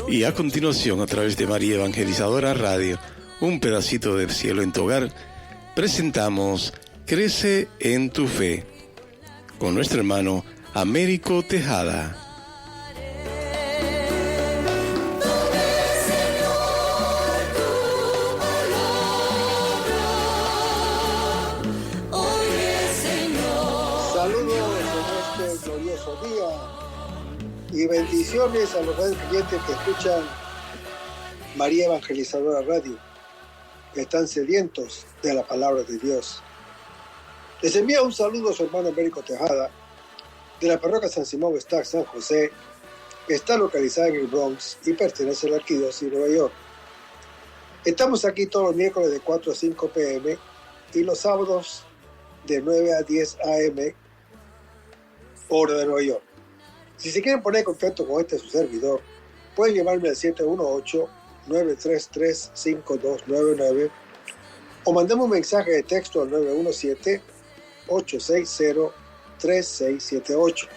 Y a continuación, a través de María Evangelizadora Radio, un pedacito del cielo en tu hogar, presentamos Crece en tu fe, con nuestro hermano Américo Tejada. Y bendiciones a los clientes que escuchan María Evangelizadora Radio, que están sedientos de la palabra de Dios. Les envía un saludo a su hermano Américo Tejada, de la parroquia San Simón Stack San José, que está localizada en el Bronx y pertenece a la Arquidiócesis de Nueva York. Estamos aquí todos los miércoles de 4 a 5 p.m. y los sábados de 9 a 10 a.m. hora de Nueva York. Si se quieren poner en contacto con su servidor, pueden llamarme al 718-933-5299 o mandemos un mensaje de texto al 917-860-3678.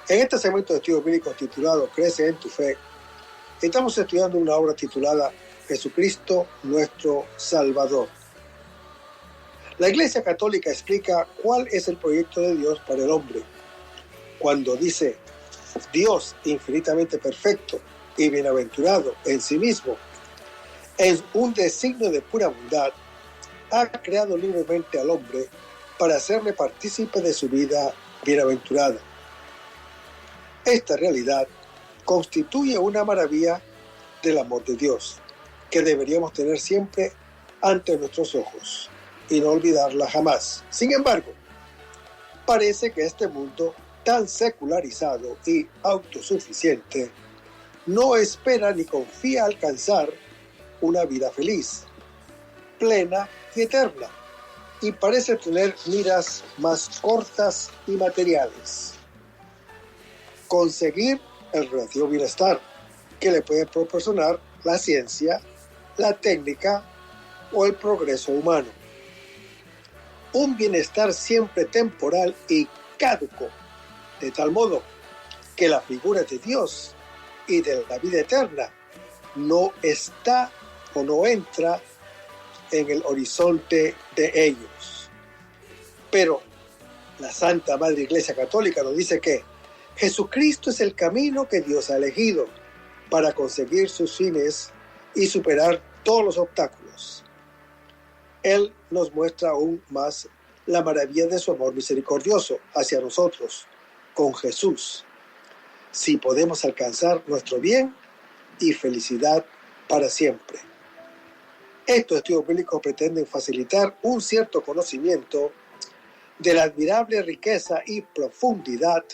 En este segmento de estudios bíblicos titulado Crece en tu fe, estamos estudiando una obra titulada Jesucristo nuestro Salvador. La Iglesia Católica explica cuál es el proyecto de Dios para el hombre. Cuando dice, Dios infinitamente perfecto y bienaventurado en sí mismo, en un designio de pura bondad, ha creado libremente al hombre para hacerle partícipe de su vida bienaventurada. Esta realidad constituye una maravilla del amor de Dios, que deberíamos tener siempre ante nuestros ojos y no olvidarla jamás. Sin embargo, parece que este mundo tan secularizado y autosuficiente, no espera ni confía alcanzar una vida feliz, plena y eterna, y parece tener miras más cortas y materiales. Conseguir el relativo bienestar que le puede proporcionar la ciencia, la técnica o el progreso humano. Un bienestar siempre temporal y caduco, de tal modo que la figura de Dios y de la vida eterna no está o no entra en el horizonte de ellos. Pero la Santa Madre Iglesia Católica nos dice que Jesucristo es el camino que Dios ha elegido para conseguir sus fines y superar todos los obstáculos. Él nos muestra aún más la maravilla de su amor misericordioso hacia nosotros, con Jesús, si podemos alcanzar nuestro bien y felicidad para siempre. Estos estudios bíblicos pretenden facilitar un cierto conocimiento de la admirable riqueza y profundidad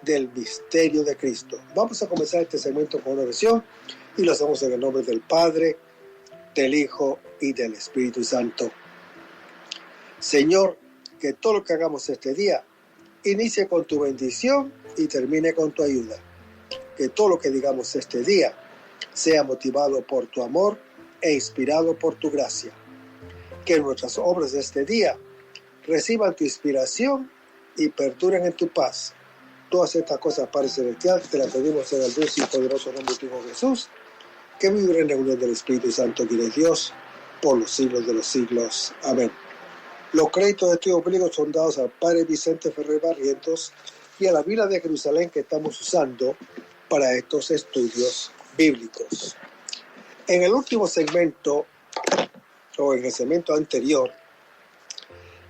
del misterio de Cristo. Vamos a comenzar este segmento con una oración y lo hacemos en el nombre del Padre, del Hijo y del Espíritu Santo. Señor, que todo lo que hagamos este día inicie con tu bendición y termine con tu ayuda. Que todo lo que digamos este día sea motivado por tu amor e inspirado por tu gracia. Que nuestras obras de este día reciban tu inspiración y perduren en tu paz. Todas estas cosas, Padre Celestial, te las pedimos en el dulce y poderoso nombre de tu Hijo Jesús, que vive en la unión del Espíritu Santo, que es Dios, por los siglos de los siglos. Amén. Los créditos de estudios bíblicos son dados al Padre Vicente Ferrer Barrientos y a la Vila de Jerusalén que estamos usando para estos estudios bíblicos. En el último segmento, o en el segmento anterior,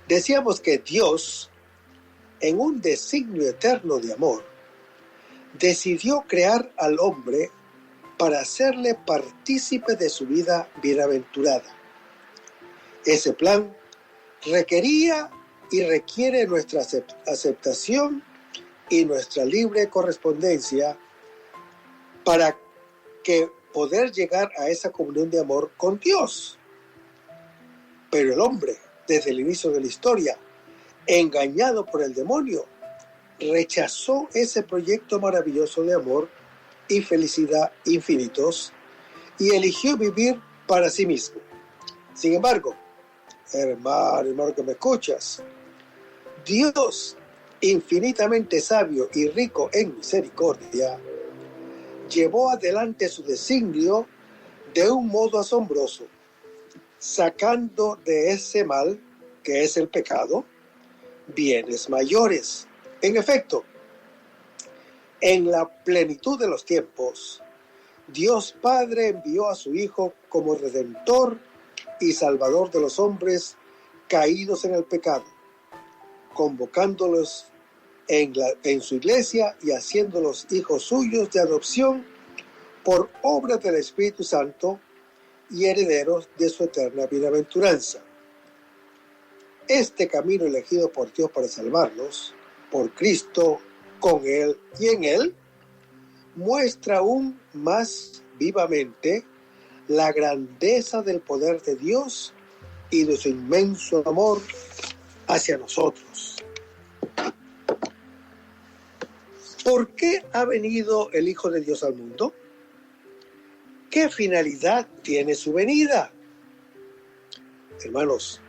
decíamos que Dios, en un designio eterno de amor, decidió crear al hombre para hacerle partícipe de su vida bienaventurada. Ese plan requería y requiere nuestra aceptación y nuestra libre correspondencia para que poder llegar a esa comunión de amor con Dios. Pero el hombre, desde el inicio de la historia, engañado por el demonio, rechazó ese proyecto maravilloso de amor y felicidad infinitos y eligió vivir para sí mismo. Sin embargo, hermano que me escuchas, Dios, infinitamente sabio y rico en misericordia, llevó adelante su designio de un modo asombroso, sacando de ese mal, que es el pecado, bienes mayores. En efecto, en la plenitud de los tiempos, Dios Padre envió a su Hijo como Redentor y Salvador de los hombres caídos en el pecado, convocándolos en su iglesia y haciéndolos hijos suyos de adopción por obra del Espíritu Santo y herederos de su eterna bienaventuranza. Este camino elegido por Dios para salvarnos, por Cristo, con Él y en Él, muestra aún más vivamente la grandeza del poder de Dios y de su inmenso amor hacia nosotros. ¿Por qué ha venido el Hijo de Dios al mundo? ¿Qué finalidad tiene su venida? Hermanos,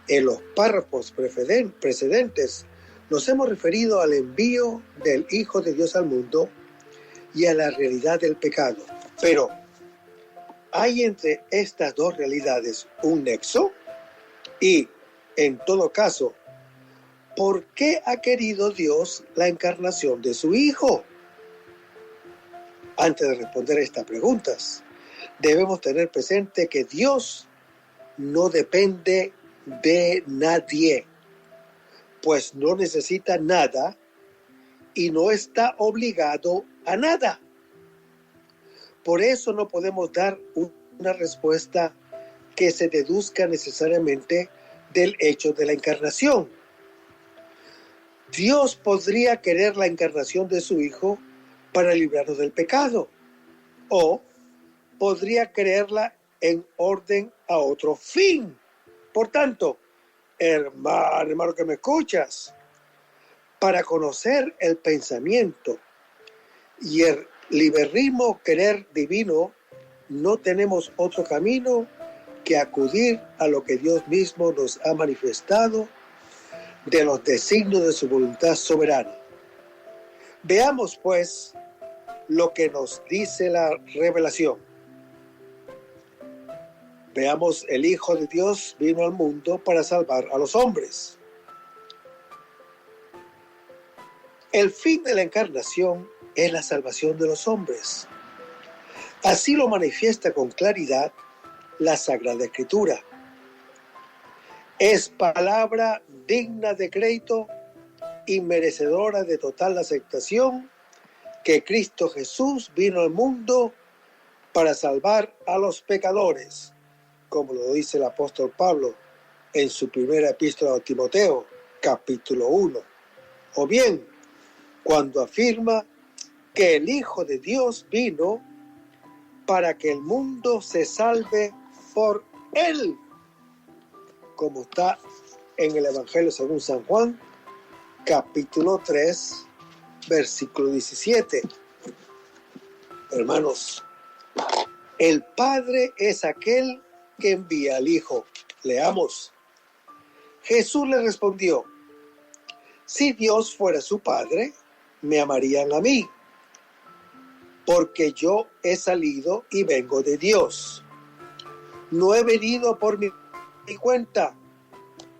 en los párrafos precedentes nos hemos referido al envío del Hijo de Dios al mundo y a la realidad del pecado. Pero, ¿hay entre estas dos realidades un nexo? Y, en todo caso, ¿por qué ha querido Dios la encarnación de su Hijo? Antes de responder estas preguntas, debemos tener presente que Dios no depende de nadie, pues no necesita nada y no está obligado a nada. Por eso no podemos dar una respuesta que se deduzca necesariamente del hecho de la encarnación. Dios podría querer la encarnación de su Hijo para librarnos del pecado, o podría quererla en orden a otro fin. Por tanto, hermano que me escuchas, para conocer el pensamiento y el liberalismo querer divino, no tenemos otro camino que acudir a lo que Dios mismo nos ha manifestado de los designios de su voluntad soberana. Veamos, pues, lo que nos dice la revelación. Veamos, el Hijo de Dios vino al mundo para salvar a los hombres. El fin de la encarnación es la salvación de los hombres. Así lo manifiesta con claridad la Sagrada Escritura. Es palabra digna de crédito y merecedora de total aceptación que Cristo Jesús vino al mundo para salvar a los pecadores, como lo dice el apóstol Pablo en su primera epístola a Timoteo, capítulo 1. O bien, cuando afirma que el Hijo de Dios vino para que el mundo se salve por Él, como está en el Evangelio según San Juan, capítulo 3, versículo 17. Hermanos, el Padre es aquel que envía al Hijo. Leamos. Jesús le respondió: si Dios fuera su Padre, me amarían a mí, porque yo he salido y vengo de Dios. No he venido por mi cuenta,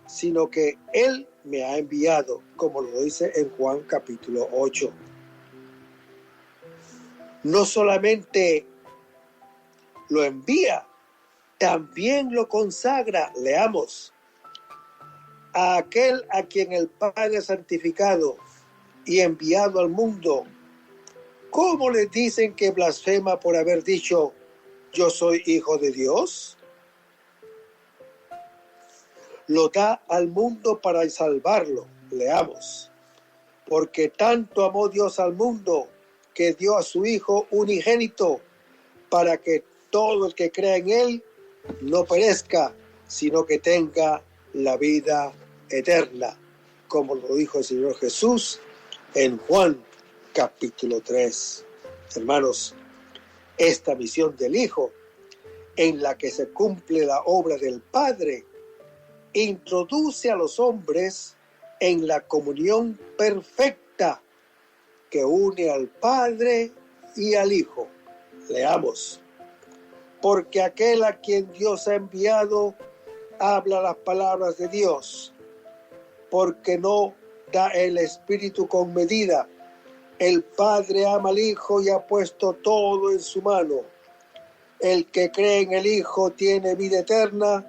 sino que Él me ha enviado, como lo dice en Juan capítulo 8. No solamente lo envía, también lo consagra. Leamos. A aquel a quien el Padre ha santificado y enviado al mundo, ¿cómo le dicen que blasfema por haber dicho: yo soy hijo de Dios? Lo da al mundo para salvarlo. Leamos. Porque tanto amó Dios al mundo, que dio a su Hijo unigénito, para que todo el que crea en Él no perezca, sino que tenga la vida eterna, como lo dijo el Señor Jesús en Juan capítulo 3. Hermanos, esta misión del Hijo, en la que se cumple la obra del Padre, introduce a los hombres en la comunión perfecta que une al Padre y al Hijo. Leamos. Porque aquel a quien Dios ha enviado habla las palabras de Dios, porque no da el Espíritu con medida. El Padre ama al Hijo y ha puesto todo en su mano. El que cree en el Hijo tiene vida eterna.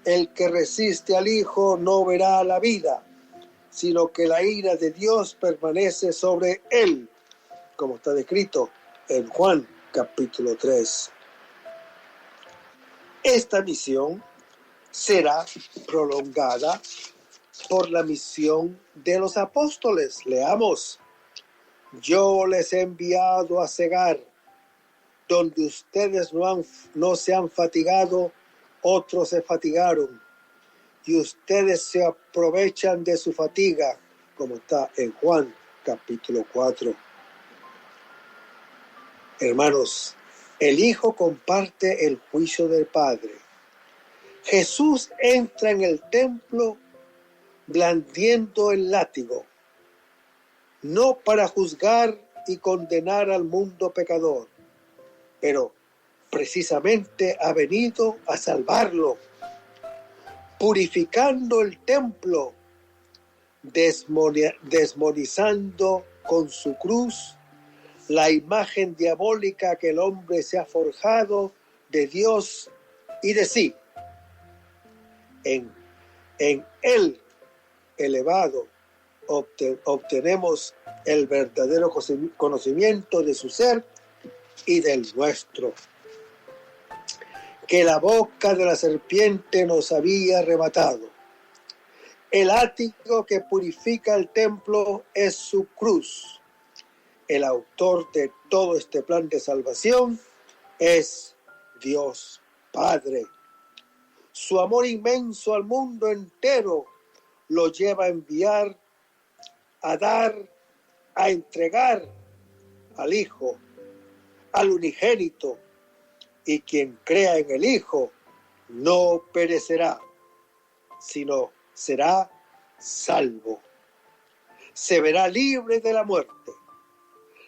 El que resiste al Hijo no verá la vida, sino que la ira de Dios permanece sobre él, como está descrito en Juan capítulo 3. Esta misión será prolongada por la misión de los apóstoles. Leamos. Yo les he enviado a cegar, donde ustedes no se han fatigado, otros se fatigaron, y ustedes se aprovechan de su fatiga, como está en Juan capítulo 4. Hermanos, el Hijo comparte el juicio del Padre. Jesús entra en el templo blandiendo el látigo, no para juzgar y condenar al mundo pecador, pero precisamente ha venido a salvarlo, purificando el templo, desmonizando con su cruz la imagen diabólica que el hombre se ha forjado de Dios y de sí. En él elevado obtenemos el verdadero conocimiento de su ser y del nuestro, que la boca de la serpiente nos había arrebatado. El látigo que purifica el templo es su cruz. El autor de todo este plan de salvación es Dios Padre. Su amor inmenso al mundo entero lo lleva a enviar, a dar, a entregar al Hijo, al unigénito, y quien crea en el Hijo no perecerá, sino será salvo. Se verá libre de la muerte,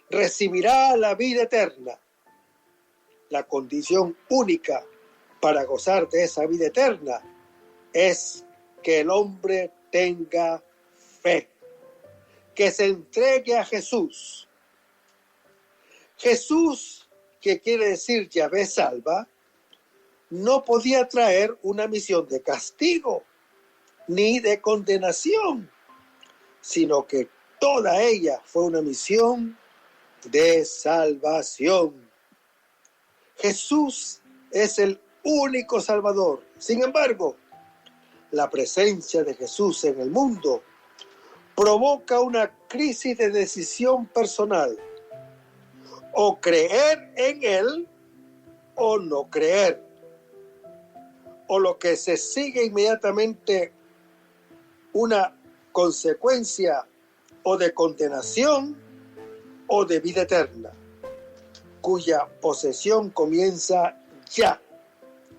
recibirá la vida eterna. La condición única para gozar de esa vida eterna es que el hombre tenga fe, que se entregue a Jesús. Jesús, que quiere decir Yahvé salva, no podía traer una misión de castigo ni de condenación, sino que toda ella fue una misión de salvación. Jesús es el único Salvador. Sin embargo, la presencia de Jesús en el mundo provoca una crisis de decisión personal. O creer en Él o no creer. O lo que se sigue inmediatamente una consecuencia o de condenación o de vida eterna, cuya posesión comienza ya,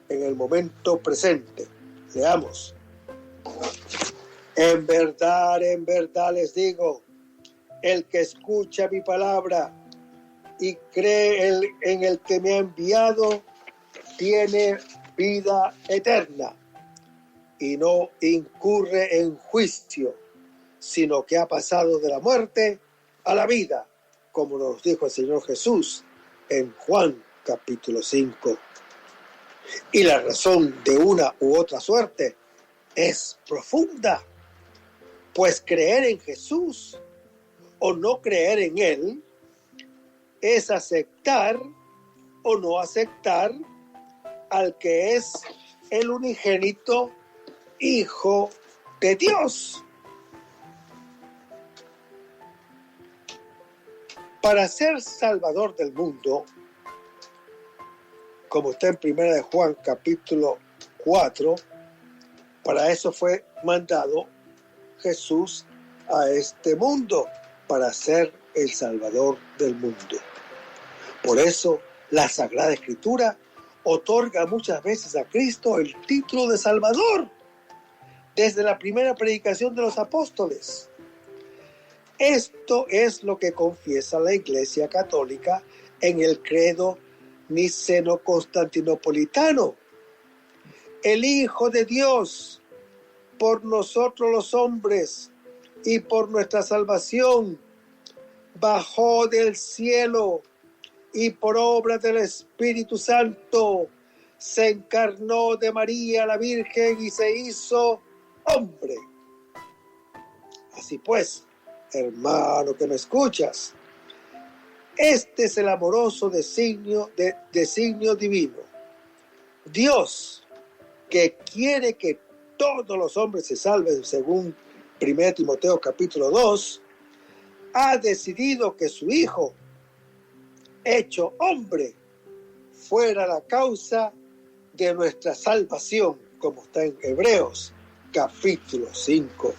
en el momento presente. Leamos. En verdad les digo, el que escucha mi palabra y cree en el que me ha enviado, tiene vida eterna y no incurre en juicio, sino que ha pasado de la muerte a la vida, como nos dijo el Señor Jesús en Juan capítulo 5. Y la razón de una u otra suerte es profunda, pues creer en Jesús o no creer en Él es aceptar o no aceptar al que es el unigénito Hijo de Dios. Para ser Salvador del mundo, como está en 1 de Juan capítulo 4, para eso fue mandado Jesús a este mundo, para ser el Salvador del mundo. Por eso la Sagrada Escritura otorga muchas veces a Cristo el título de Salvador, desde la primera predicación de los apóstoles. Esto es lo que confiesa la Iglesia Católica en el credo niceno-constantinopolitano. El Hijo de Dios, por nosotros los hombres y por nuestra salvación, bajó del cielo y por obra del Espíritu Santo se encarnó de María la Virgen y se hizo hombre. Así pues, hermano que me escuchas, este es el amoroso designio divino. Dios, que quiere que todos los hombres se salven, según 1 Timoteo capítulo 2, ha decidido que su Hijo, hecho hombre, fuera la causa de nuestra salvación, como está en Hebreos capítulo 5.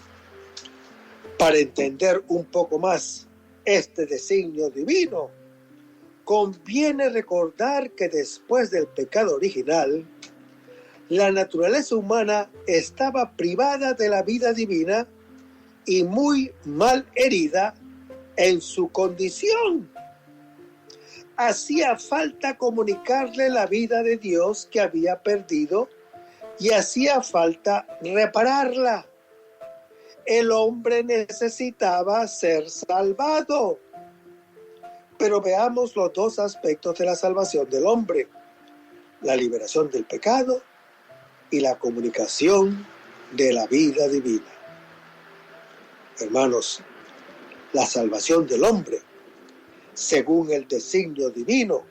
Para entender un poco más este designio divino, conviene recordar que después del pecado original, la naturaleza humana estaba privada de la vida divina y muy mal herida en su condición. Hacía falta comunicarle la vida de Dios que había perdido y hacía falta repararla. El hombre necesitaba ser salvado. Pero veamos los dos aspectos de la salvación del hombre: la liberación del pecado y la comunicación de la vida divina. Hermanos, la salvación del hombre, según el designio divino,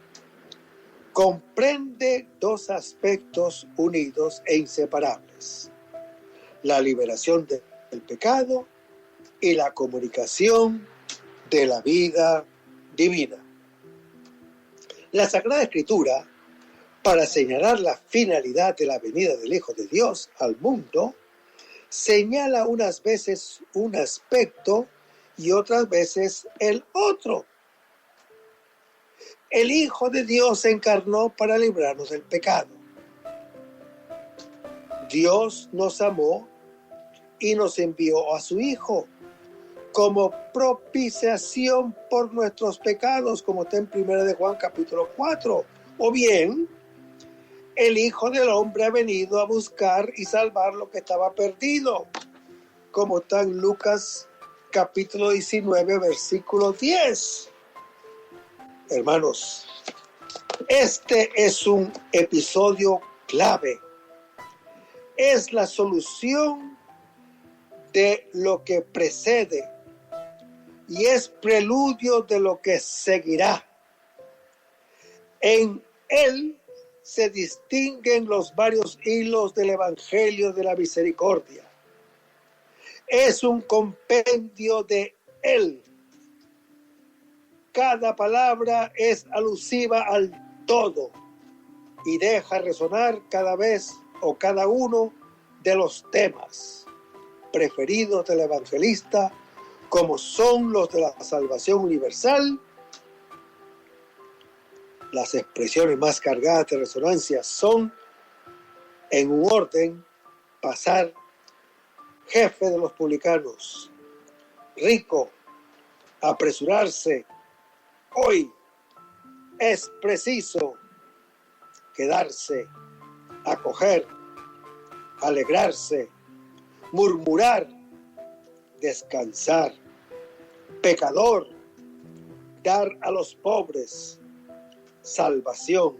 comprende dos aspectos unidos e inseparables: la liberación del pecado y la comunicación de la vida divina. La Sagrada Escritura, para señalar la finalidad de la venida del Hijo de Dios al mundo, señala unas veces un aspecto y otras veces el otro. El Hijo de Dios se encarnó para librarnos del pecado. Dios nos amó y nos envió a su Hijo como propiciación por nuestros pecados, como está en 1 de Juan capítulo 4. O bien, el Hijo del Hombre ha venido a buscar y salvar lo que estaba perdido, como está en Lucas capítulo 19, versículo 10. Hermanos, este es un episodio clave. Es la solución de lo que precede y es preludio de lo que seguirá. En él se distinguen los varios hilos del Evangelio de la Misericordia. Es un compendio de él. Cada palabra es alusiva al todo y deja resonar cada vez o cada uno de los temas preferidos del evangelista, como son los de la salvación universal. Las expresiones más cargadas de resonancia son, en un orden: pasar, jefe de los publicanos; rico, apresurarse; hoy es preciso; quedarse, acoger, alegrarse; murmurar, descansar; pecador, dar a los pobres; salvación,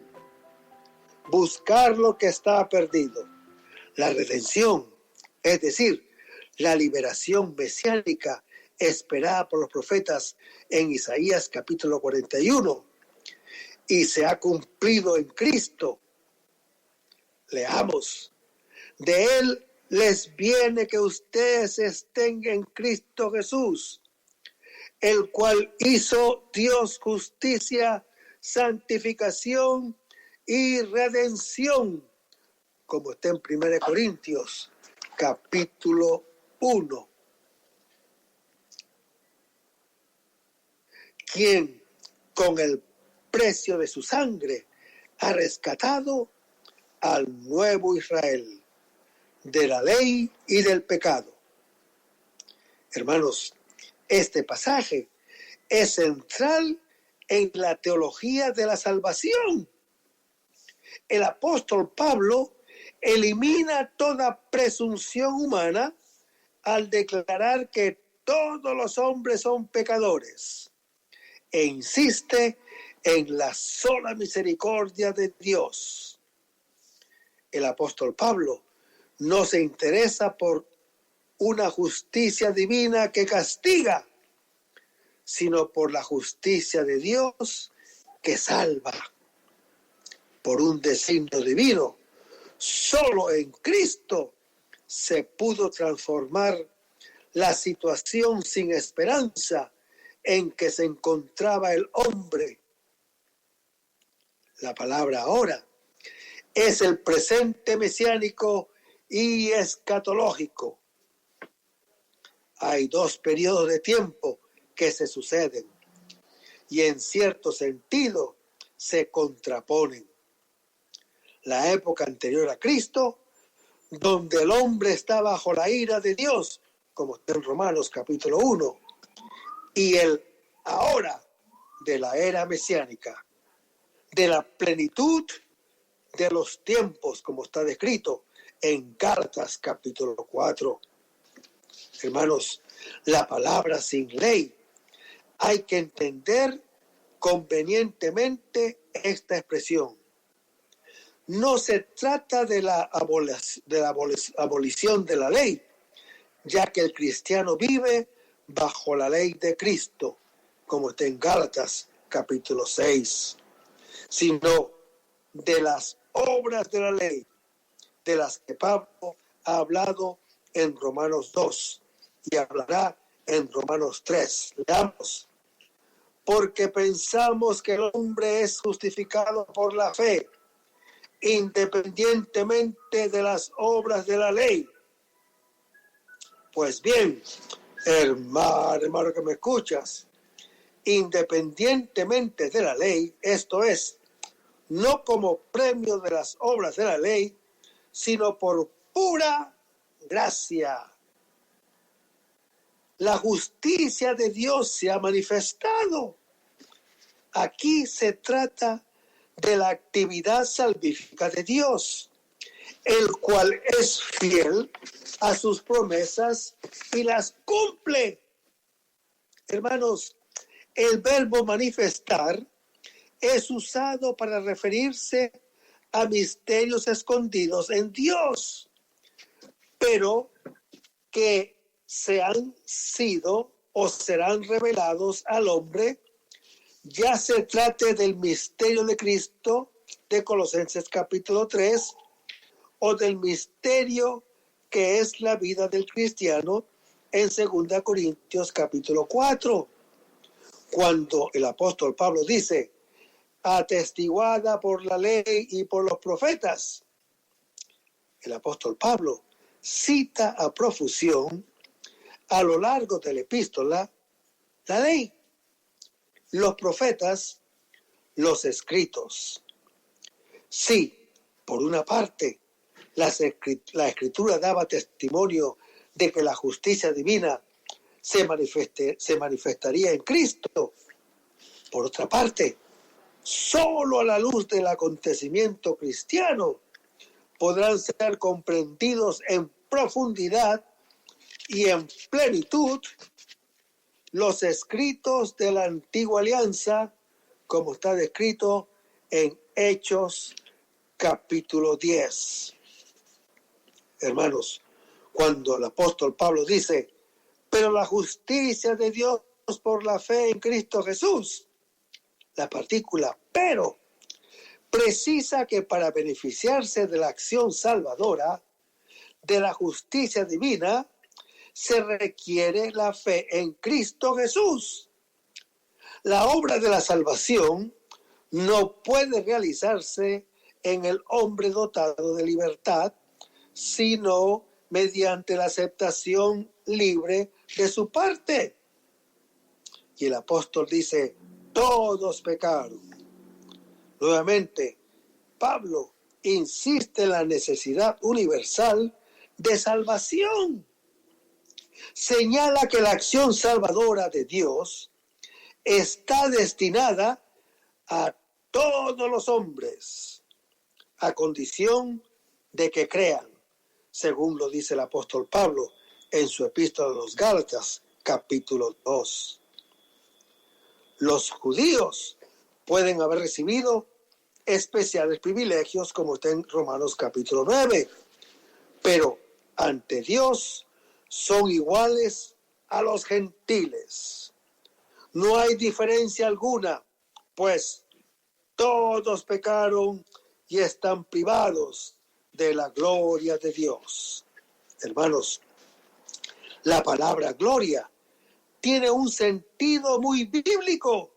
buscar lo que está perdido; la redención, es decir, la liberación mesiánica esperada por los profetas en Isaías capítulo 41, y se ha cumplido en Cristo. Leamos: de él les viene que ustedes estén en Cristo Jesús, el cual hizo Dios justicia, santificación y redención, como está en 1 Corintios capítulo 1. Quien con el precio de su sangre ha rescatado al nuevo Israel de la ley y del pecado. Hermanos, este pasaje es central en la teología de la salvación. El apóstol Pablo elimina toda presunción humana al declarar que todos los hombres son pecadores e insiste en la sola misericordia de Dios. El apóstol Pablo no se interesa por una justicia divina que castiga, sino por la justicia de Dios que salva. Por un designio divino, solo en Cristo se pudo transformar la situación sin esperanza en que se encontraba el hombre. La palabra ahora es el presente mesiánico y escatológico. Hay dos periodos de tiempo que se suceden y en cierto sentido se contraponen. La época anterior a Cristo, donde el hombre está bajo la ira de Dios, como está en Romanos capítulo 1, y el ahora de la era mesiánica, de la plenitud de los tiempos, como está descrito en Gálatas capítulo 4. Hermanos, la palabra sin ley, hay que entender convenientemente esta expresión. No se trata de la abolición de la ley, ya que el cristiano vive bajo la ley de Cristo, como está en Gálatas capítulo 6, sino de las obras de la ley, de las que Pablo ha hablado en Romanos 2 y hablará en Romanos 3. Leamos. Porque pensamos que el hombre es justificado por la fe, independientemente de las obras de la ley. Pues bien, hermano que me escuchas, independientemente de la ley, esto es, no como premio de las obras de la ley, sino por pura gracia. La justicia de Dios se ha manifestado. Aquí se trata de la actividad salvífica de Dios, el cual es fiel a sus promesas y las cumple. Hermanos, el verbo manifestar es usado para referirse a misterios escondidos en Dios, pero que se han sido o serán revelados al hombre, ya se trate del misterio de Cristo de Colosenses capítulo 3 o del misterio que es la vida del cristiano en 2 Corintios capítulo 4, cuando el apóstol Pablo dice, atestiguada por la ley y por los profetas. El apóstol Pablo cita a profusión a lo largo de la epístola la ley, los profetas, los escritos. Sí, por una parte, la escritura daba testimonio de que la justicia divina se manifestaría en Cristo. Por otra parte, solo a la luz del acontecimiento cristiano podrán ser comprendidos en profundidad y en plenitud los escritos de la antigua alianza, como está descrito en Hechos capítulo 10. Hermanos, cuando el apóstol Pablo dice, pero la justicia de Dios por la fe en Cristo Jesús, la partícula pero precisa que para beneficiarse de la acción salvadora, de la justicia divina, se requiere la fe en Cristo Jesús. La obra de la salvación no puede realizarse en el hombre dotado de libertad, sino mediante la aceptación libre de su parte. Y el apóstol dice, todos pecaron. Nuevamente, Pablo insiste en la necesidad universal de salvación. Señala que la acción salvadora de Dios está destinada a todos los hombres, a condición de que crean, según lo dice el apóstol Pablo en su epístola a los Gálatas, capítulo 2. Los judíos pueden haber recibido especiales privilegios, como está en Romanos capítulo 9, pero ante Dios son iguales a los gentiles. No hay diferencia alguna, pues todos pecaron y están privados de la gloria de Dios. Hermanos, la palabra gloria tiene un sentido muy bíblico.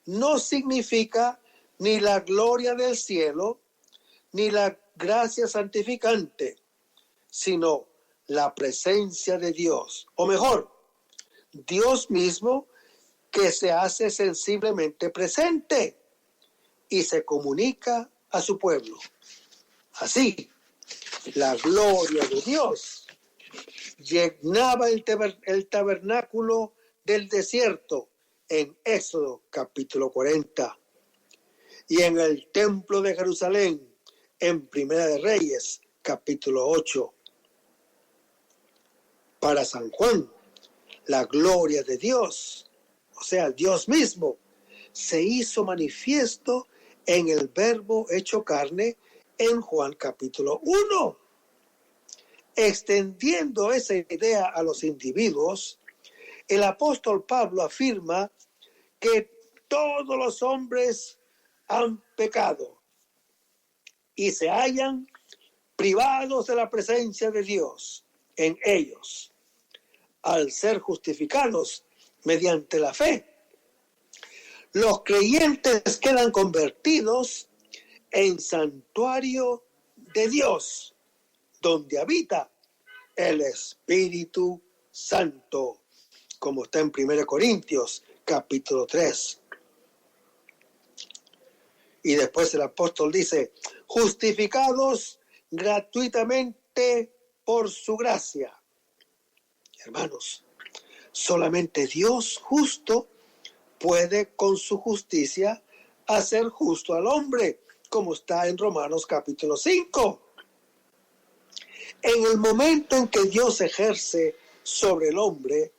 No significa ni la gloria del cielo, ni la gracia santificante, sino la presencia de Dios, o mejor, Dios mismo que se hace sensiblemente presente y se comunica a su pueblo. Así, la gloria de Dios llenaba el tabernáculo del desierto en Éxodo capítulo 40 y en el templo de Jerusalén en Primera de Reyes capítulo 8. Para San Juan, la gloria de Dios, o sea, Dios mismo, se hizo manifiesto en el Verbo hecho carne en Juan capítulo 1. Extendiendo esa idea a los individuos, el apóstol Pablo afirma que todos los hombres han pecado y se hallan privados de la presencia de Dios en ellos, al ser justificados mediante la fe. Los creyentes quedan convertidos en santuario de Dios, donde habita el Espíritu Santo, como está en 1 Corintios capítulo 3. Y después el apóstol dice, justificados gratuitamente por su gracia. Hermanos, solamente Dios justo puede con su justicia hacer justo al hombre, como está en Romanos capítulo 5. En el momento en que Dios ejerce sobre el hombre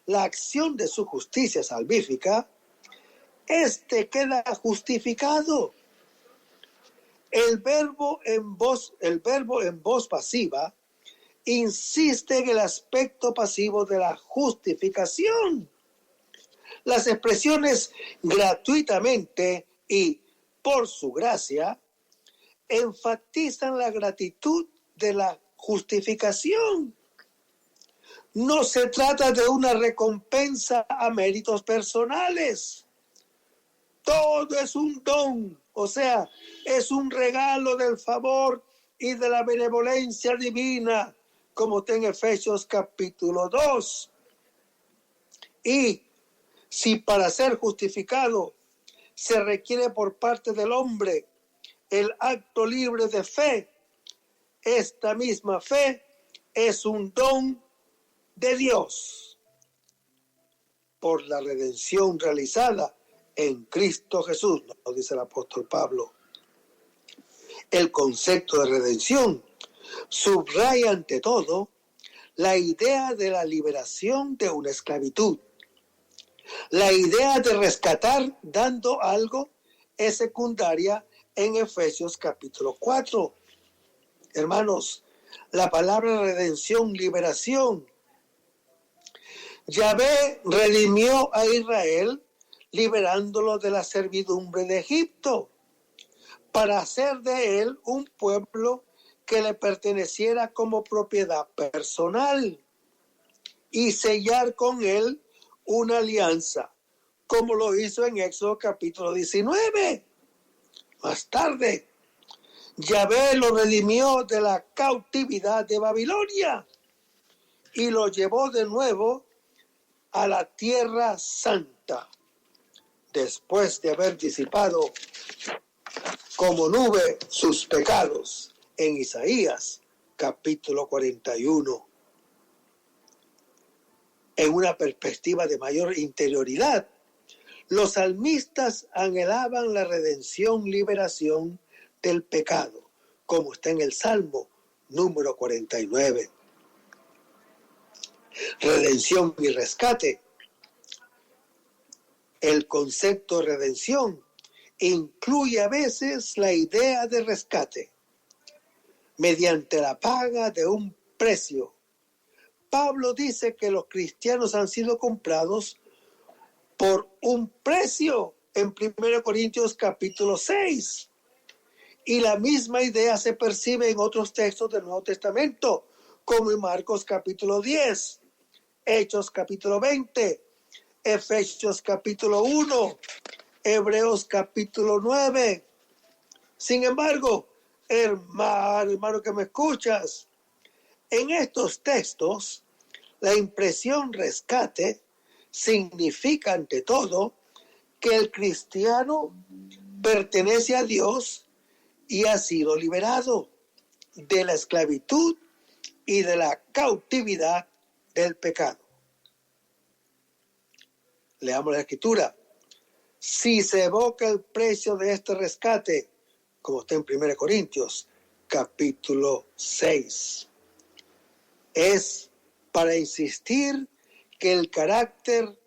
la acción de su justicia salvífica, éste queda justificado. El verbo en voz pasiva insiste en el aspecto pasivo de la justificación. Las expresiones gratuitamente y por su gracia enfatizan la gratitud de la justificación. No se trata de una recompensa a méritos personales. Todo es un don, o sea, es un regalo del favor y de la benevolencia divina, como está en Efesios capítulo 2. Y si para ser justificado se requiere por parte del hombre el acto libre de fe, esta misma fe es un don de Dios por la redención realizada en Cristo Jesús, nos dice el apóstol Pablo. El concepto de redención subraya ante todo la idea de la liberación de una esclavitud. La idea de rescatar dando algo es secundaria en Efesios capítulo 4. Hermanos, la palabra redención, liberación. Yahvé redimió a Israel liberándolo de la servidumbre de Egipto para hacer de él un pueblo que le perteneciera como propiedad personal y sellar con él una alianza, como lo hizo en Éxodo capítulo 19. Más tarde, Yahvé lo redimió de la cautividad de Babilonia y lo llevó de nuevo a la tierra santa, después de haber disipado como nube sus pecados en Isaías capítulo 41. En una perspectiva de mayor interioridad, los salmistas anhelaban la redención, liberación del pecado, como está en el Salmo número 49. Redención y rescate. El concepto de redención incluye a veces la idea de rescate mediante la paga de un precio. Pablo dice que los cristianos han sido comprados por un precio en 1 Corintios capítulo 6. Y la misma idea se percibe en otros textos del Nuevo Testamento, como en Marcos capítulo 10, Hechos capítulo 20, Efesios capítulo 1, Hebreos capítulo 9. Sin embargo, hermano que me escuchas, en estos textos, la impresión rescate significa ante todo que el cristiano pertenece a Dios y ha sido liberado de la esclavitud y de la cautividad del pecado. Leamos la Escritura. Si se evoca el precio de este rescate, como está en 1 Corintios, capítulo 6, es para insistir que el carácter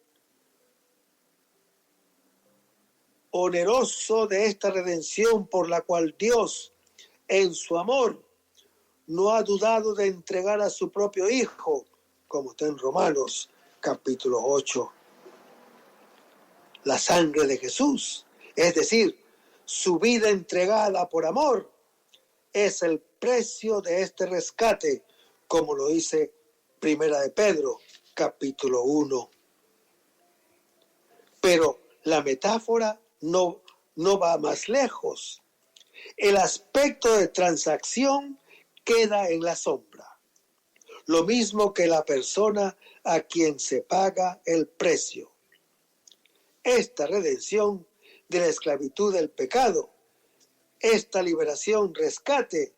oneroso de esta redención por la cual Dios, en su amor, no ha dudado de entregar a su propio Hijo, como está en Romanos, capítulo 8. La sangre de Jesús, es decir, su vida entregada por amor, es el precio de este rescate, como lo dice Primera de Pedro, capítulo 1. Pero la metáfora no va más lejos. El aspecto de transacción queda en la sombra. Lo mismo que la persona a quien se paga el precio. Esta redención de la esclavitud del pecado, esta liberación, rescate,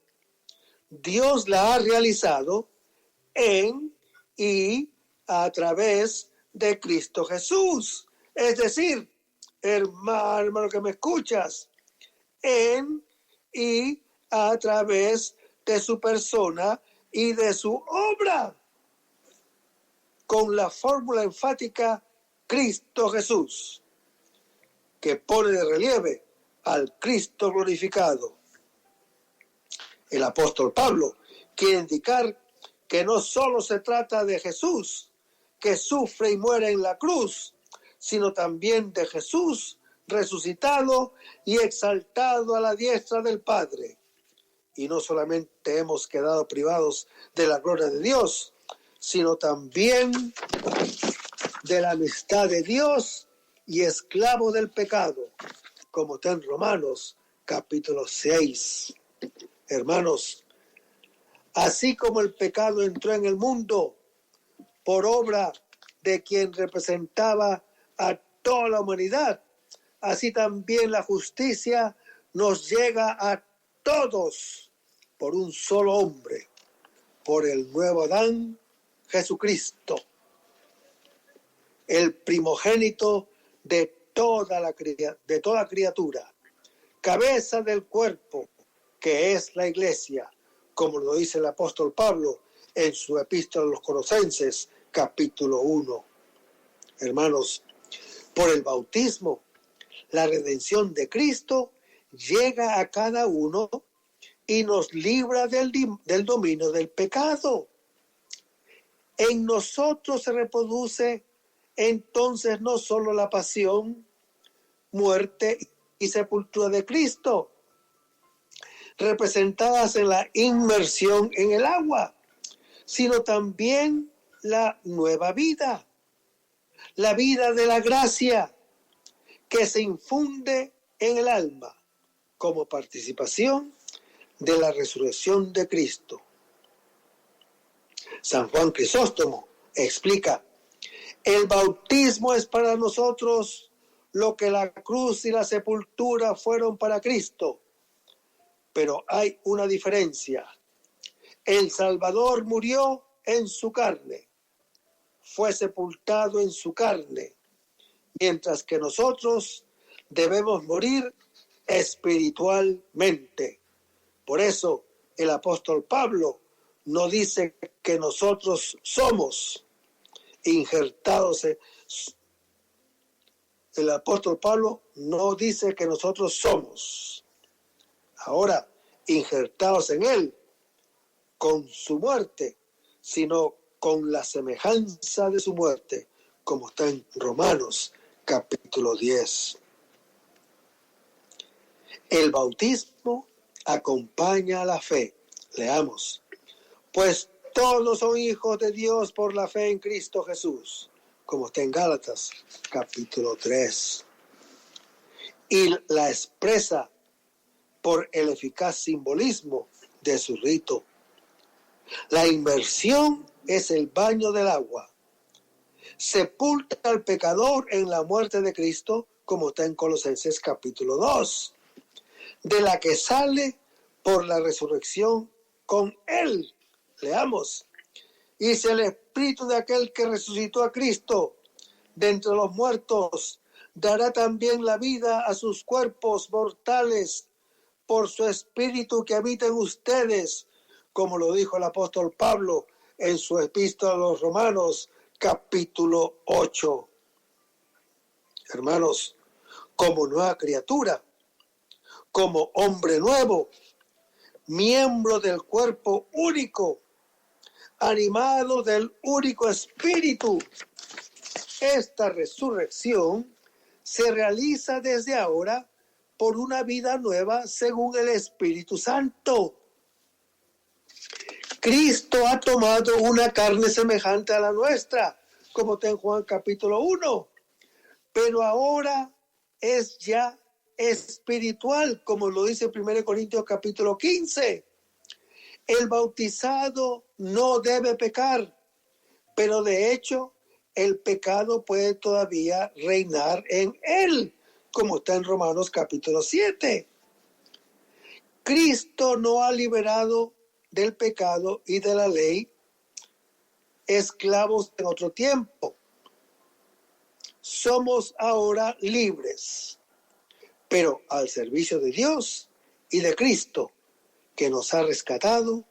Dios la ha realizado en y a través de Cristo Jesús. Es decir, hermano que me escuchas, en y a través de su persona y de su obra, con la fórmula enfática Cristo Jesús, que pone de relieve al Cristo glorificado. El apóstol Pablo quiere indicar que no solo se trata de Jesús, que sufre y muere en la cruz, sino también de Jesús resucitado y exaltado a la diestra del Padre. Y no solamente hemos quedado privados de la gloria de Dios, sino también de la amistad de Dios y esclavo del pecado, como está en Romanos capítulo 6. Hermanos, así como el pecado entró en el mundo por obra de quien representaba a toda la humanidad, así también la justicia nos llega a todos por un solo hombre, por el nuevo Adán, Jesucristo, el primogénito de toda criatura, cabeza del cuerpo, que es la iglesia, como lo dice el apóstol Pablo en su epístola a los Colosenses, capítulo 1. Hermanos, por el bautismo, la redención de Cristo llega a cada uno y nos libra del dominio del pecado. En nosotros se reproduce entonces no solo la pasión, muerte y sepultura de Cristo, representadas en la inmersión en el agua, sino también la nueva vida, la vida de la gracia que se infunde en el alma como participación de la resurrección de Cristo. San Juan Crisóstomo explica: el bautismo es para nosotros lo que la cruz y la sepultura fueron para Cristo. Pero hay una diferencia. El Salvador murió en su carne, fue sepultado en su carne, mientras que nosotros debemos morir espiritualmente. Por eso el apóstol Pablo no dice que nosotros somos injertados. El apóstol Pablo no dice que nosotros somos ahora injertados en él con su muerte, sino con la semejanza de su muerte, como está en Romanos capítulo 10. El bautismo acompaña a la fe. Leamos. Pues todos son hijos de Dios por la fe en Cristo Jesús, como está en Gálatas capítulo 3. Y la expresa por el eficaz simbolismo de su rito. La inmersión es el baño del agua. Sepulta al pecador en la muerte de Cristo, como está en Colosenses capítulo 2, de la que sale por la resurrección con él. Leamos. Y si el espíritu de aquel que resucitó a Cristo de entre los muertos dará también la vida a sus cuerpos mortales por su espíritu que habita en ustedes, como lo dijo el apóstol Pablo en su epístola a los Romanos, capítulo 8. Hermanos, como nueva criatura, como hombre nuevo, miembro del cuerpo único, animado del único espíritu, esta resurrección se realiza desde ahora por una vida nueva según el Espíritu Santo. Cristo ha tomado una carne semejante a la nuestra, como está en Juan capítulo 1, pero ahora es ya espiritual, como lo dice 1 Corintios capítulo 15. El bautizado no debe pecar, pero de hecho el pecado puede todavía reinar en él, como está en Romanos capítulo 7. Cristo no ha liberado del pecado y de la ley esclavos en otro tiempo. Somos ahora libres, pero al servicio de Dios y de Cristo, que nos ha rescatado,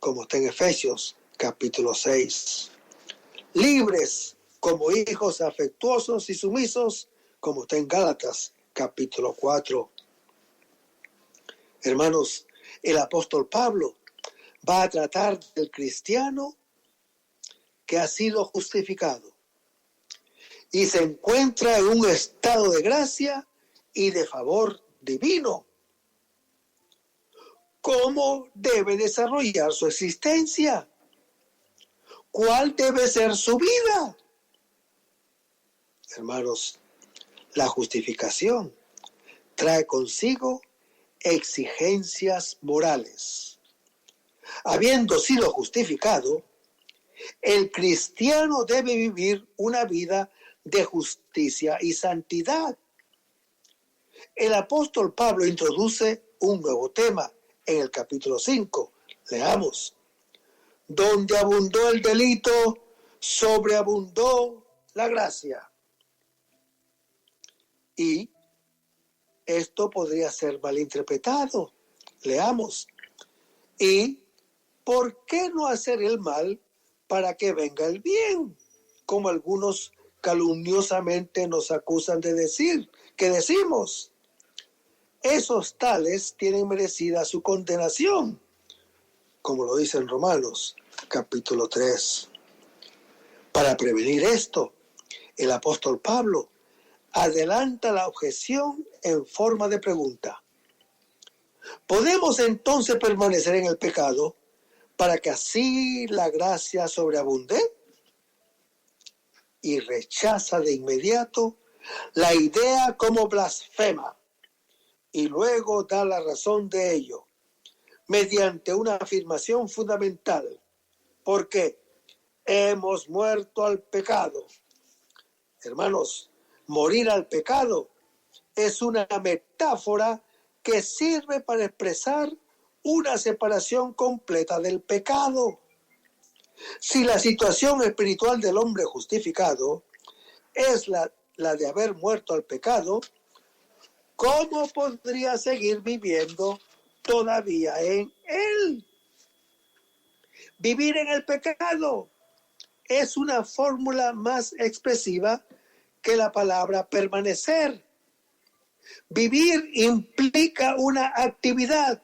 como está en Efesios capítulo 6. Libres como hijos afectuosos y sumisos, como está en Gálatas capítulo 4. Hermanos, el apóstol Pablo va a tratar del cristiano que ha sido justificado y se encuentra en un estado de gracia y de favor divino. ¿Cómo debe desarrollar su existencia? ¿Cuál debe ser su vida? Hermanos, la justificación trae consigo exigencias morales. Habiendo sido justificado, el cristiano debe vivir una vida de justicia y santidad. El apóstol Pablo introduce un nuevo tema en el capítulo 5. Leamos. Donde abundó el delito, sobreabundó la gracia. Y esto podría ser malinterpretado. Leamos. ¿Y por qué no hacer el mal para que venga el bien? Como algunos calumniosamente nos acusan de decir, que decimos. Esos tales tienen merecida su condenación, como lo dice en Romanos capítulo 3. Para prevenir esto, el apóstol Pablo adelanta la objeción en forma de pregunta. ¿Podemos entonces permanecer en el pecado para que así la gracia sobreabunde? Y rechaza de inmediato la idea como blasfema y luego da la razón de ello mediante una afirmación fundamental. Porque hemos muerto al pecado. Hermanos, morir al pecado es una metáfora que sirve para expresar una separación completa del pecado. Si la situación espiritual del hombre justificado es la de haber muerto al pecado, ¿cómo podría seguir viviendo todavía en él? Vivir en el pecado es una fórmula más expresiva que la palabra permanecer. Vivir implica una actividad.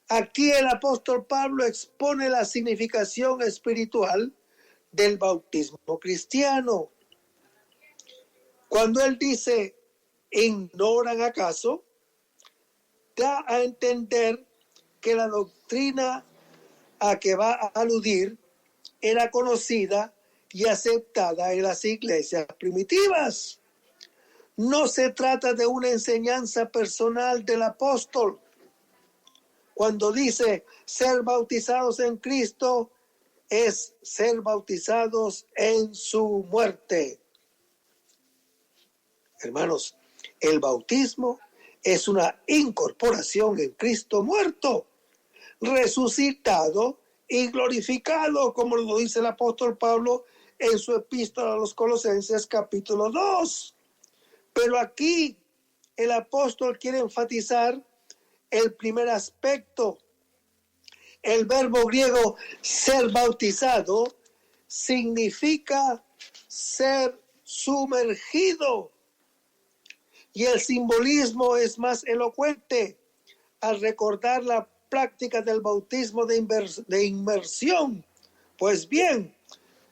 Aquí el apóstol Pablo expone la significación espiritual del bautismo cristiano. Cuando él dice, ¿ignoran acaso?, da a entender que la doctrina a que va a aludir era conocida y aceptada en las iglesias primitivas. No se trata de una enseñanza personal del apóstol. Cuando dice ser bautizados en Cristo, es ser bautizados en su muerte. Hermanos, el bautismo es una incorporación en Cristo muerto, resucitado y glorificado, como lo dice el apóstol Pablo en su epístola a los Colosenses capítulo 2. Pero aquí el apóstol quiere enfatizar el primer aspecto. El verbo griego ser bautizado significa ser sumergido. Y el simbolismo es más elocuente al recordar la práctica del bautismo de inmersión. Pues bien,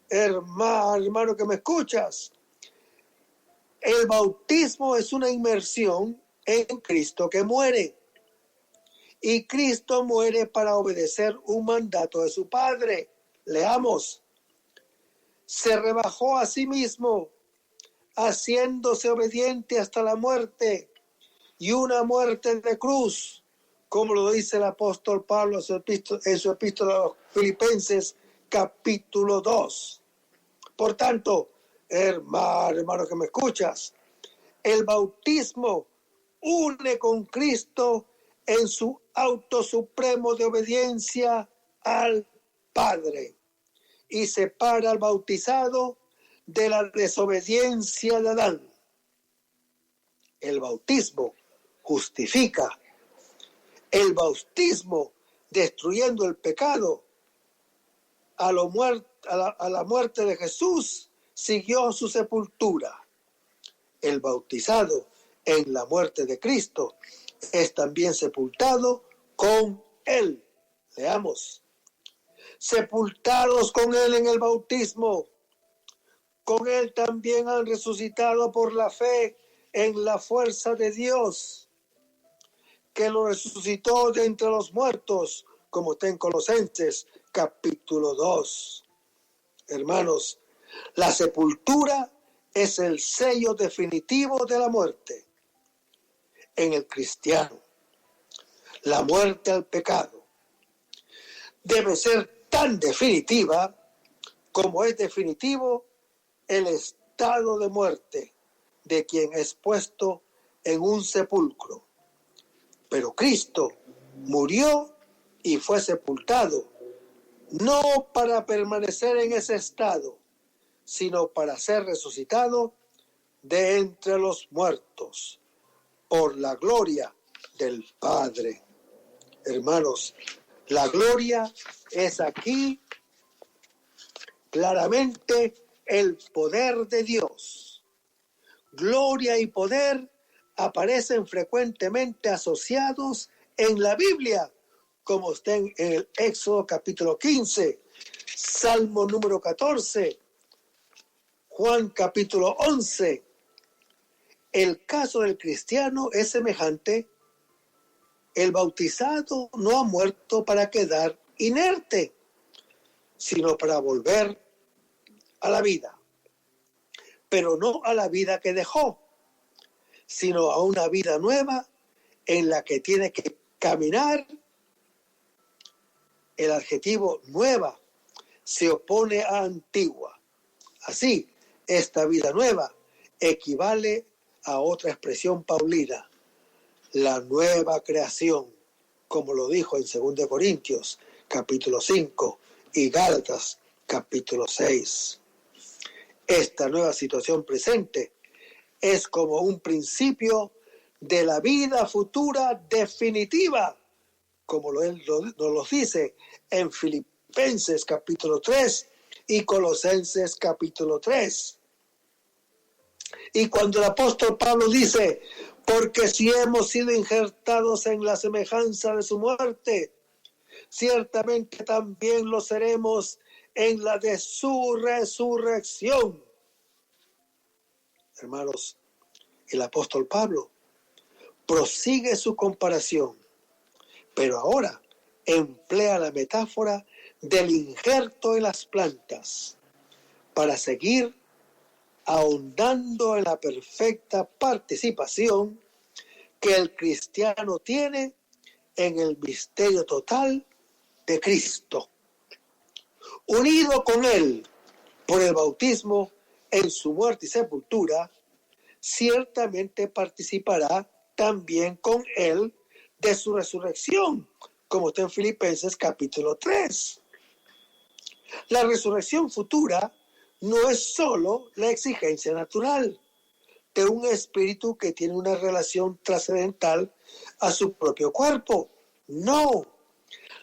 hermano que me escuchas, el bautismo es una inmersión en Cristo que muere. Y Cristo muere para obedecer un mandato de su Padre. Leamos. Se rebajó a sí mismo, haciéndose obediente hasta la muerte, y una muerte de cruz, como lo dice el apóstol Pablo en su epístola a los Filipenses, capítulo 2. Por tanto, hermano que me escuchas, el bautismo une con Cristo en su auto supremo de obediencia al Padre y separa al bautizado de la desobediencia de Adán. El bautismo justifica. El bautismo, destruyendo el pecado, a la muerte de Jesús, siguió su sepultura. El bautizado en la muerte de Cristo es también sepultado con él. Leamos. Sepultados con él en el bautismo, con él también han resucitado por la fe en la fuerza de Dios, que lo resucitó de entre los muertos, como está en Colosenses capítulo 2. Hermanos, la sepultura es el sello definitivo de la muerte. En el cristiano, la muerte al pecado debe ser tan definitiva como es definitivo el estado de muerte de quien es puesto en un sepulcro. Pero Cristo murió y fue sepultado, no para permanecer en ese estado, sino para ser resucitado de entre los muertos, por la gloria del Padre. Hermanos, la gloria es aquí claramente el poder de Dios. Gloria y poder aparecen frecuentemente asociados en la Biblia, como está en el Éxodo capítulo 15, Salmo número 14, Juan capítulo 11. El caso del cristiano es semejante. El bautizado no ha muerto para quedar inerte, sino para volver a la vida. Pero no a la vida que dejó, sino a una vida nueva en la que tiene que caminar. El adjetivo nueva se opone a antigua. Así, esta vida nueva equivale a otra expresión paulina, la nueva creación, como lo dijo en 2 Corintios capítulo 5 y Gálatas capítulo 6. Esta nueva situación presente es como un principio de la vida futura definitiva, como él nos lo dice en Filipenses capítulo 3 y Colosenses capítulo 3. Y cuando el apóstol Pablo dice, porque si hemos sido injertados en la semejanza de su muerte, ciertamente también lo seremos en la de su resurrección. Hermanos, el apóstol Pablo prosigue su comparación, pero ahora emplea la metáfora del injerto en las plantas para seguir ahondando en la perfecta participación que el cristiano tiene en el misterio total de Cristo. Unido con Él por el bautismo en su muerte y sepultura, ciertamente participará también con Él de su resurrección, como está en Filipenses capítulo 3. La resurrección futura no es solo la exigencia natural de un espíritu que tiene una relación trascendental a su propio cuerpo. No,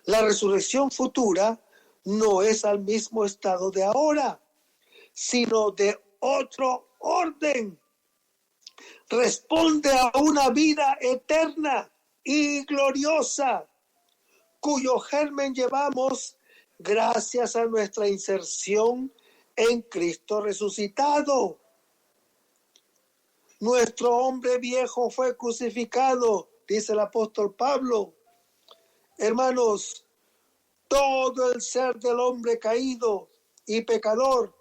la resurrección futura no es al mismo estado de ahora, sino de otro orden. Responde a una vida eterna y gloriosa, cuyo germen llevamos gracias a nuestra inserción en Cristo resucitado. Nuestro hombre viejo fue crucificado, dice el apóstol Pablo. Hermanos, todo el ser del hombre caído y pecador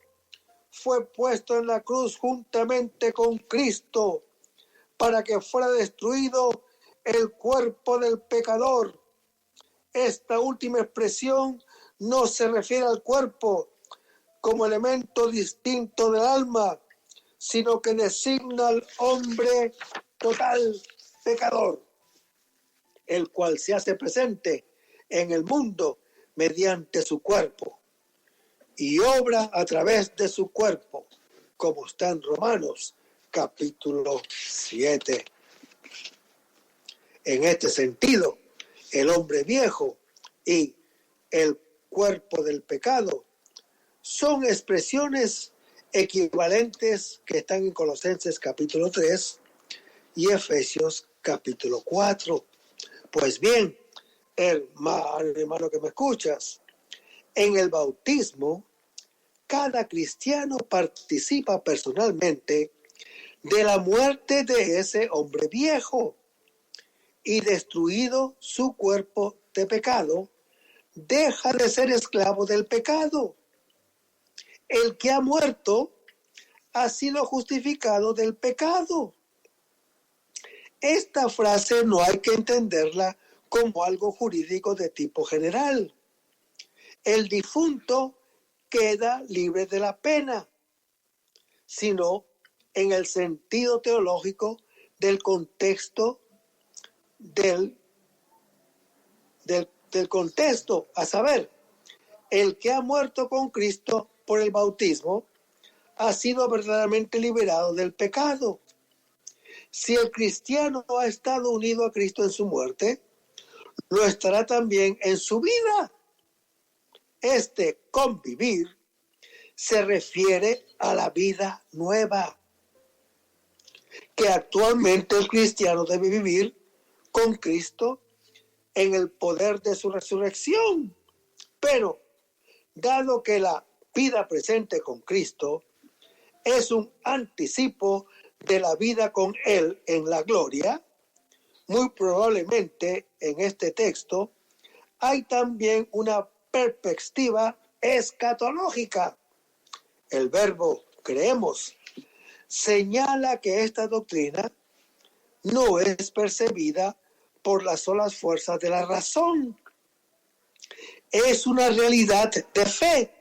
fue puesto en la cruz juntamente con Cristo para que fuera destruido el cuerpo del pecador. Esta última expresión no se refiere al cuerpo como elemento distinto del alma, sino que designa al hombre total pecador, el cual se hace presente en el mundo mediante su cuerpo y obra a través de su cuerpo, como está en Romanos capítulo 7. En este sentido, el hombre viejo y el cuerpo del pecado son expresiones equivalentes que están en Colosenses capítulo 3 y Efesios capítulo 4. Pues bien, hermano que me escuchas, en el bautismo, cada cristiano participa personalmente de la muerte de ese hombre viejo y destruido su cuerpo de pecado, deja de ser esclavo del pecado. El que ha muerto ha sido justificado del pecado. Esta frase no hay que entenderla como algo jurídico de tipo general. El difunto queda libre de la pena, sino en el sentido teológico del contexto del contexto, a saber, el que ha muerto con Cristo por el bautismo ha sido verdaderamente liberado del pecado. Si el cristiano ha estado unido a Cristo en su muerte, lo estará también en su vida. Este convivir se refiere a la vida nueva que actualmente el cristiano debe vivir con Cristo en el poder de su resurrección. Pero, dado que la vida presente con Cristo es un anticipo de la vida con Él en la gloria, muy probablemente en este texto hay también una perspectiva escatológica. El verbo creemos señala que esta doctrina no es percibida por las solas fuerzas de la razón. Es una realidad de fe.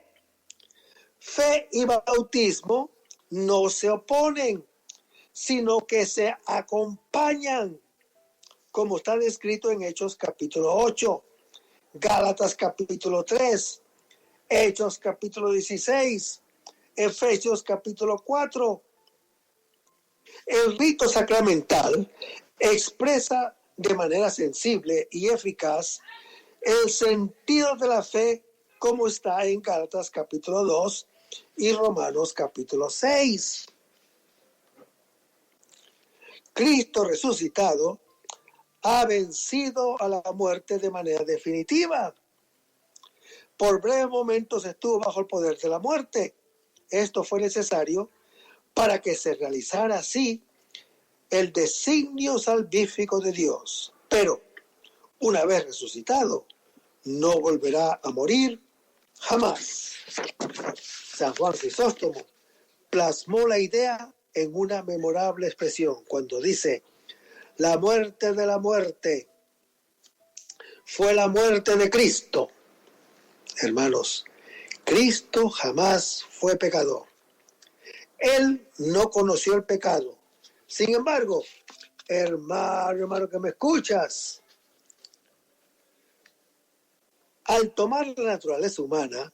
Fe y bautismo no se oponen, sino que se acompañan, como está descrito en Hechos capítulo 8, Gálatas capítulo 3, Hechos capítulo 16, Efesios capítulo 4. El rito sacramental expresa de manera sensible y eficaz el sentido de la fe como está en Gálatas capítulo 2 y Romanos capítulo 6. Cristo resucitado ha vencido a la muerte de manera definitiva. Por breves momentos estuvo bajo el poder de la muerte. Esto fue necesario para que se realizara así el designio salvífico de Dios. Pero, una vez resucitado, no volverá a morir jamás. San Juan Crisóstomo plasmó la idea en una memorable expresión cuando dice: la muerte de la muerte fue la muerte de Cristo. Hermanos, Cristo jamás fue pecador. Él no conoció el pecado. Sin embargo, hermano que me escuchas, al tomar la naturaleza humana,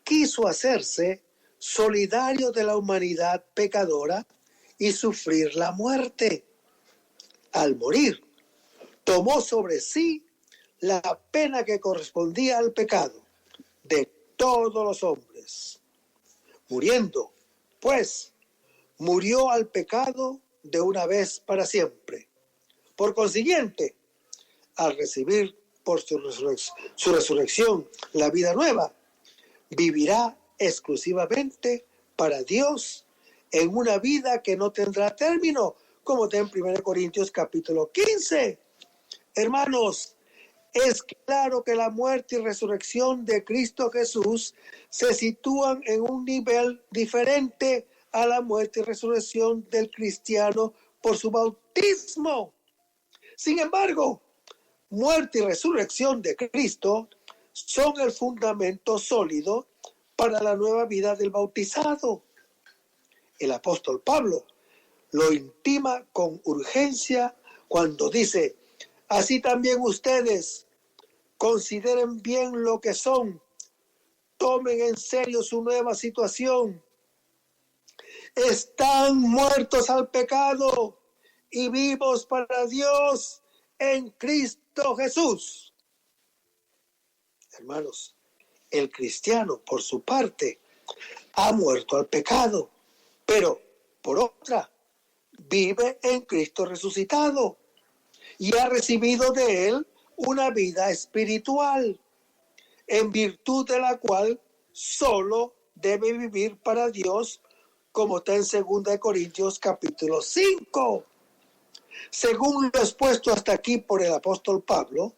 quiso hacerse solidario de la humanidad pecadora y sufrir la muerte. Al morir, tomó sobre sí la pena que correspondía al pecado de todos los hombres. Muriendo, pues, murió al pecado de una vez para siempre. Por consiguiente, al recibir por su resurrección la vida nueva, vivirá exclusivamente para Dios en una vida que no tendrá término, como está en 1 Corintios capítulo 15. Hermanos, es claro que la muerte y resurrección de Cristo Jesús se sitúan en un nivel diferente a la muerte y resurrección del cristiano por su bautismo. Sin embargo, muerte y resurrección de Cristo son el fundamento sólido para la nueva vida del bautizado. El apóstol Pablo lo intima con urgencia cuando dice: así también ustedes consideren bien lo que son, tomen en serio su nueva situación. Están muertos al pecado y vivos para Dios en Cristo Jesús. Hermanos, el cristiano, por su parte, ha muerto al pecado, pero por otra, vive en Cristo resucitado y ha recibido de él una vida espiritual, en virtud de la cual solo debe vivir para Dios, como está en 2 Corintios capítulo 5. Según lo expuesto hasta aquí por el apóstol Pablo,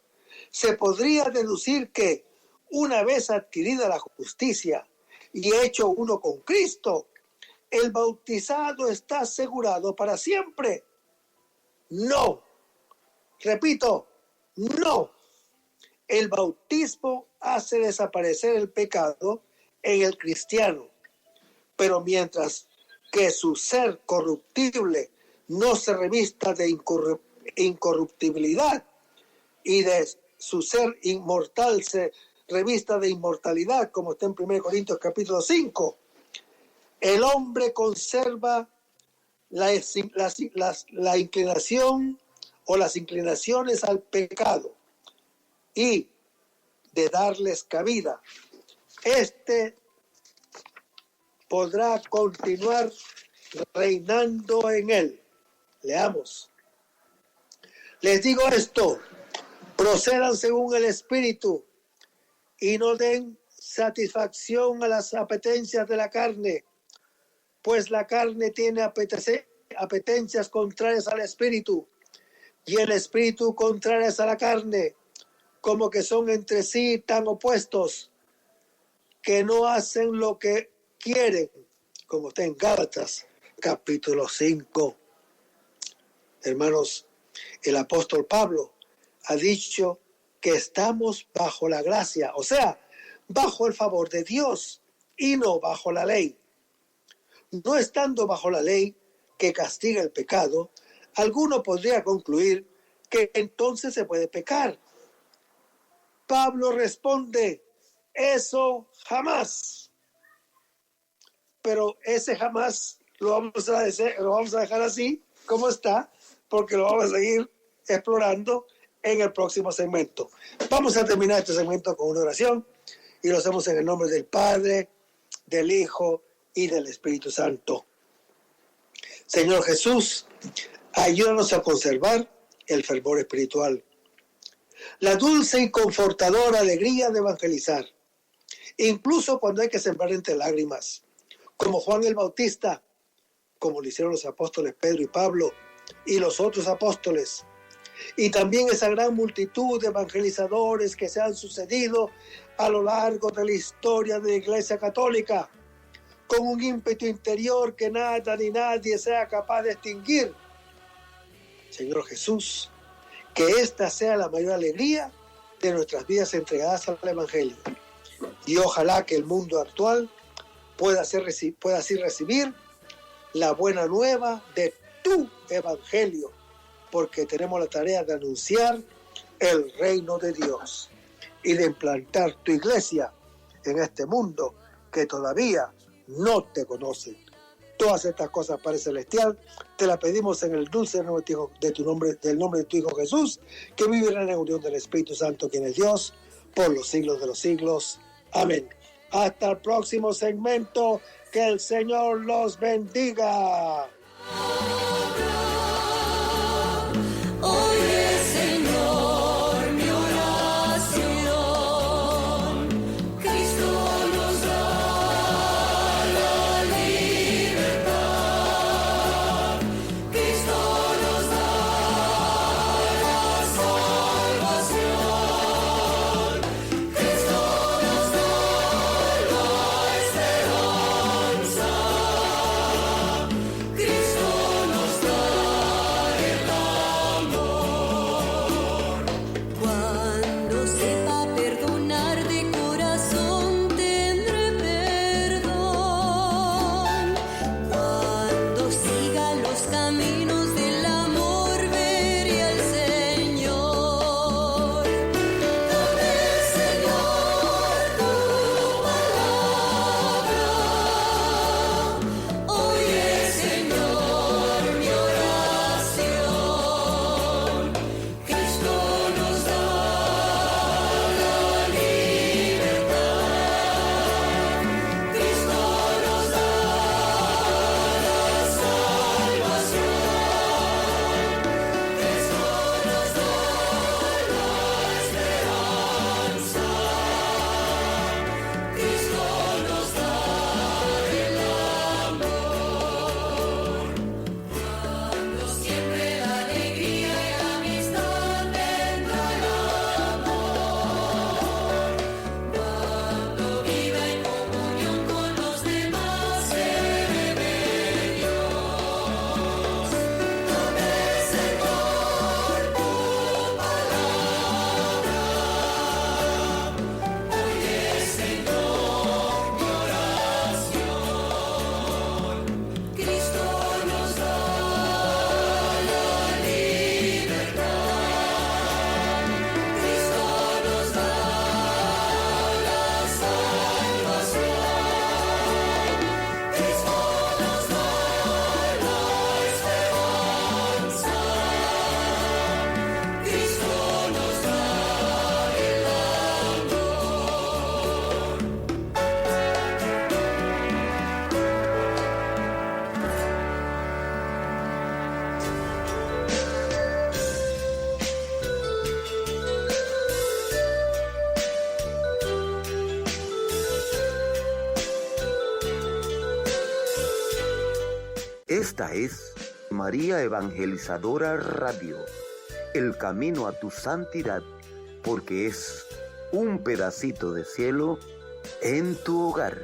se podría deducir que una vez adquirida la justicia y hecho uno con Cristo, el bautizado está asegurado para siempre. No, repito, no. El bautismo hace desaparecer el pecado en el cristiano, pero mientras que su ser corruptible no se revista de incorruptibilidad y de su ser inmortal se revista de inmortalidad, como está en 1 Corintios capítulo 5, el hombre conserva la inclinación o las inclinaciones al pecado y de darles cabida, este podrá continuar reinando en él. Leamos. Les digo esto: procedan según el Espíritu y no den satisfacción a las apetencias de la carne, pues la carne tiene apetencias contrarias al Espíritu y el Espíritu contrarias a la carne, como que son entre sí tan opuestos que no hacen lo que quieren, como está en Gálatas capítulo 5. Hermanos, el apóstol Pablo ha dicho que estamos bajo la gracia, o sea, bajo el favor de Dios y no bajo la ley. No estando bajo la ley que castiga el pecado, alguno podría concluir que entonces se puede pecar. Pablo responde: eso jamás. Pero ese jamás lo vamos a dejar así como está, porque lo vamos a seguir explorando en el próximo segmento. Vamos a terminar este segmento con una oración y lo hacemos en el nombre del Padre, del Hijo y del Espíritu Santo. Señor Jesús, ayúdanos a conservar el fervor espiritual, la dulce y confortadora alegría de evangelizar, incluso cuando hay que sembrar entre lágrimas, como Juan el Bautista, como lo hicieron los apóstoles Pedro y Pablo y los otros apóstoles, y también esa gran multitud de evangelizadores que se han sucedido a lo largo de la historia de la Iglesia Católica, con un ímpetu interior que nada ni nadie sea capaz de extinguir. Señor Jesús, que esta sea la mayor alegría de nuestras vidas entregadas al Evangelio. Y ojalá que el mundo actual pueda así recibir la buena nueva de tu Evangelio, porque tenemos la tarea de anunciar el reino de Dios y de implantar tu iglesia en este mundo que todavía no te conocen. Todas estas cosas, Padre Celestial, te las pedimos en el dulce nombre del nombre de tu Hijo Jesús, que vive en la unión del Espíritu Santo, quien es Dios, por los siglos de los siglos. Amén. Hasta el próximo segmento. Que el Señor los bendiga. Esta es María Evangelizadora Radio, el camino a tu santidad, porque es un pedacito de cielo en tu hogar.